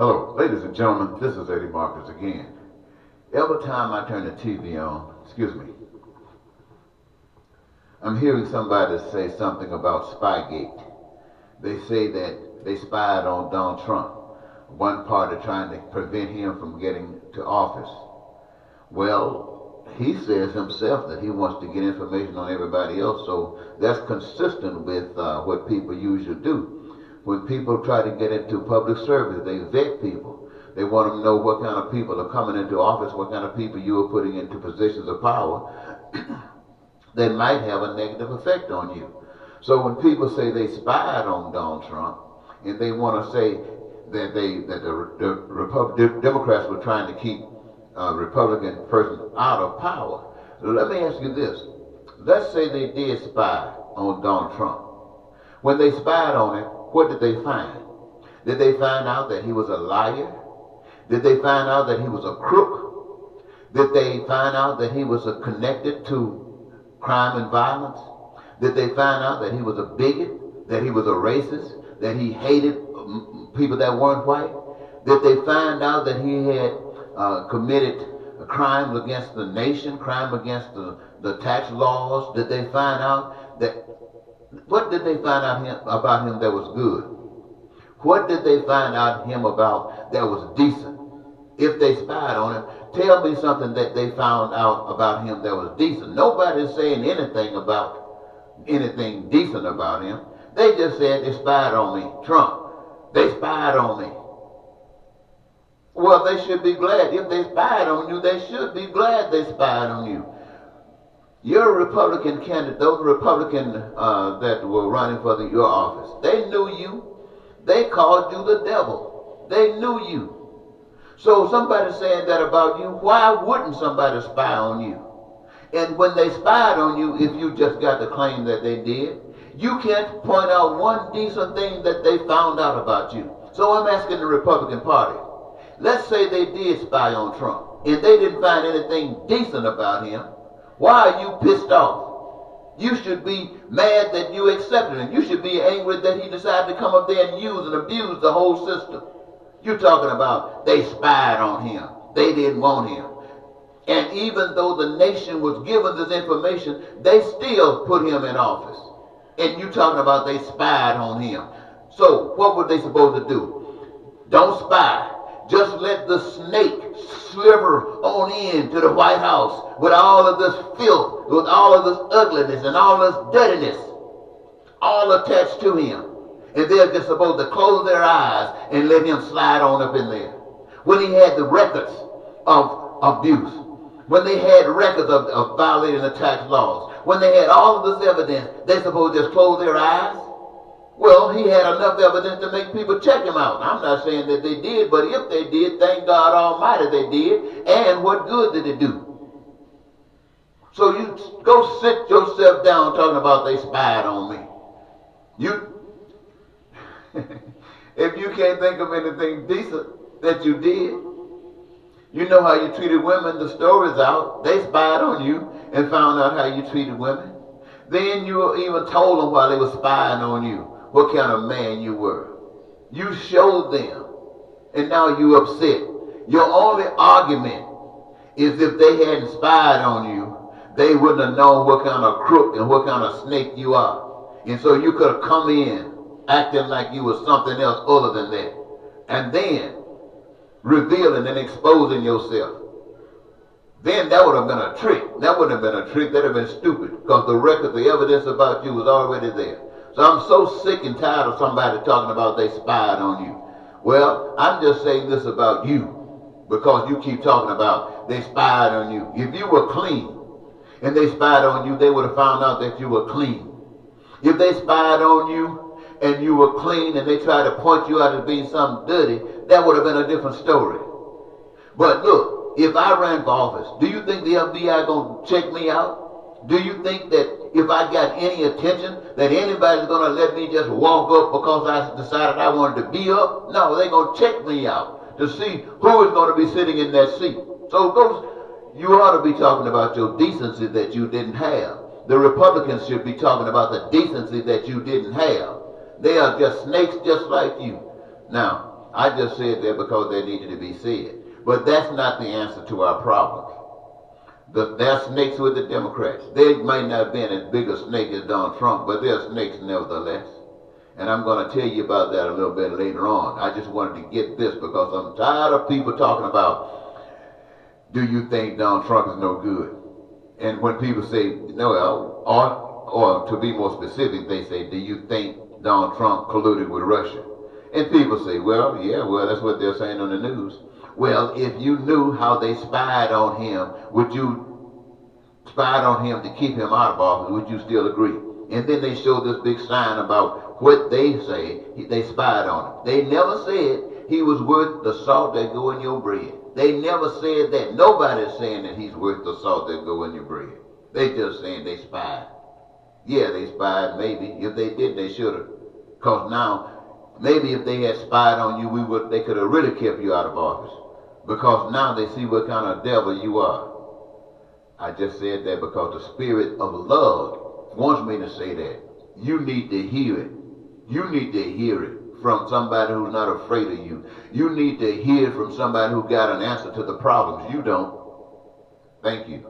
Hello, ladies and gentlemen, this is Eddie Marcus again. Every time I turn the TV on, I'm hearing somebody say something about Spygate. They say that they spied on Donald Trump, one party trying to prevent him from getting to office. Well, he says himself that he wants to get information on everybody else, so that's consistent with what people usually do. When people try to get into public service, they vet people. They want to know what kind of people are coming into office, what kind of people you are putting into positions of power that might have a negative effect on you. So when people say they spied on Donald Trump, and they want to say that the Democrats were trying to keep a Republican person out of power, let me ask you this. Let's say they did spy on Donald Trump. When they spied on him, what did they find? Did they find out that he was a liar? Did they find out that he was a crook? Did they find out that he was connected to crime and violence? Did they find out that he was a bigot? That he was a racist? That he hated people that weren't white? Did they find out that he had committed crimes against the nation, crime against the tax laws? Did they find out that... What did they find out about him that was good? What did they find out him about that was decent? If they spied on him, tell me something that they found out about him that was decent. Nobody's saying anything decent about him. They just said they spied on me. Trump, they spied on me. Well, they should be glad. If they spied on you, they should be glad they spied on you. Your Republican candidate, those Republicans that were running for your office, they knew you. They called you the devil. They knew you. So somebody saying that about you, why wouldn't somebody spy on you? And when they spied on you, if you just got the claim that they did, you can't point out one decent thing that they found out about you. So I'm asking the Republican Party, let's say they did spy on Trump, and they didn't find anything decent about him. Why are you pissed off? You should be mad that you accepted him. You should be angry that he decided to come up there and use and abuse the whole system. You're talking about they spied on him. They didn't want him. And even though the nation was given this information, they still put him in office. And you're talking about they spied on him. So what were they supposed to do? Don't spy. Just let the snake sliver on in to the White House with all of this filth, with all of this ugliness and all this dirtiness, all attached to him. And they're just supposed to close their eyes and let him slide on up in there. When he had the records of abuse, when they had records of violating the tax laws, when they had all of this evidence, they're supposed to just close their eyes? Well, he had enough evidence to make people check him out. I'm not saying that they did, but if they did, thank God Almighty they did. And what good did it do? So you go sit yourself down talking about they spied on me. If you can't think of anything decent that you did, you know how you treated women, the story's out. They spied on you and found out how you treated women. Then you even told them while they were spying on you what kind of man you were. You showed them, and now you upset. Your only argument is if they hadn't spied on you, they wouldn't have known what kind of crook and what kind of snake you are. And so you could have come in acting like you was something else other than that. And then revealing and exposing yourself. Then that would have been a trick. That wouldn't have been a trick. That would have been stupid because the record, the evidence about you was already there. So I'm so sick and tired of somebody talking about they spied on you. Well, I'm just saying this about you because you keep talking about they spied on you. If you were clean and they spied on you, they would have found out that you were clean. If they spied on you and you were clean and they tried to point you out as being something dirty, that would have been a different story. But look, if I ran for office, do you think the FBI going to check me out? Do you think that if I got any attention, that anybody's going to let me just walk up because I decided I wanted to be up? No, they're going to check me out to see who is going to be sitting in that seat. So you ought to be talking about your decency that you didn't have. The Republicans should be talking about the decency that you didn't have. They are just snakes just like you. Now, I just said that because they needed to be said. But that's not the answer to our problems. They're snakes with the Democrats. They may not have been as big a snake as Donald Trump, but they're snakes nevertheless. And I'm going to tell you about that a little bit later on. I just wanted to get this because I'm tired of people talking about, do you think Donald Trump is no good? And when people say, no, or to be more specific, they say, do you think Donald Trump colluded with Russia? And people say, well, yeah, well, that's what they're saying on the news. Well, if you knew how they spied on him, would you spied on him to keep him out of office? Would you still agree? And then they show this big sign about what they say they spied on him. They never said he was worth the salt that go in your bread. They never said that. Nobody's saying that he's worth the salt that go in your bread. They just saying they spied. Yeah, they spied, maybe. If they did, they should have. Because now, maybe if they had spied on you, they could have really kept you out of office. Because now they see what kind of devil you are. I just said that because the spirit of love wants me to say that. You need to hear it. You need to hear it from somebody who's not afraid of you. You need to hear it from somebody who got an answer to the problems. You don't. Thank you.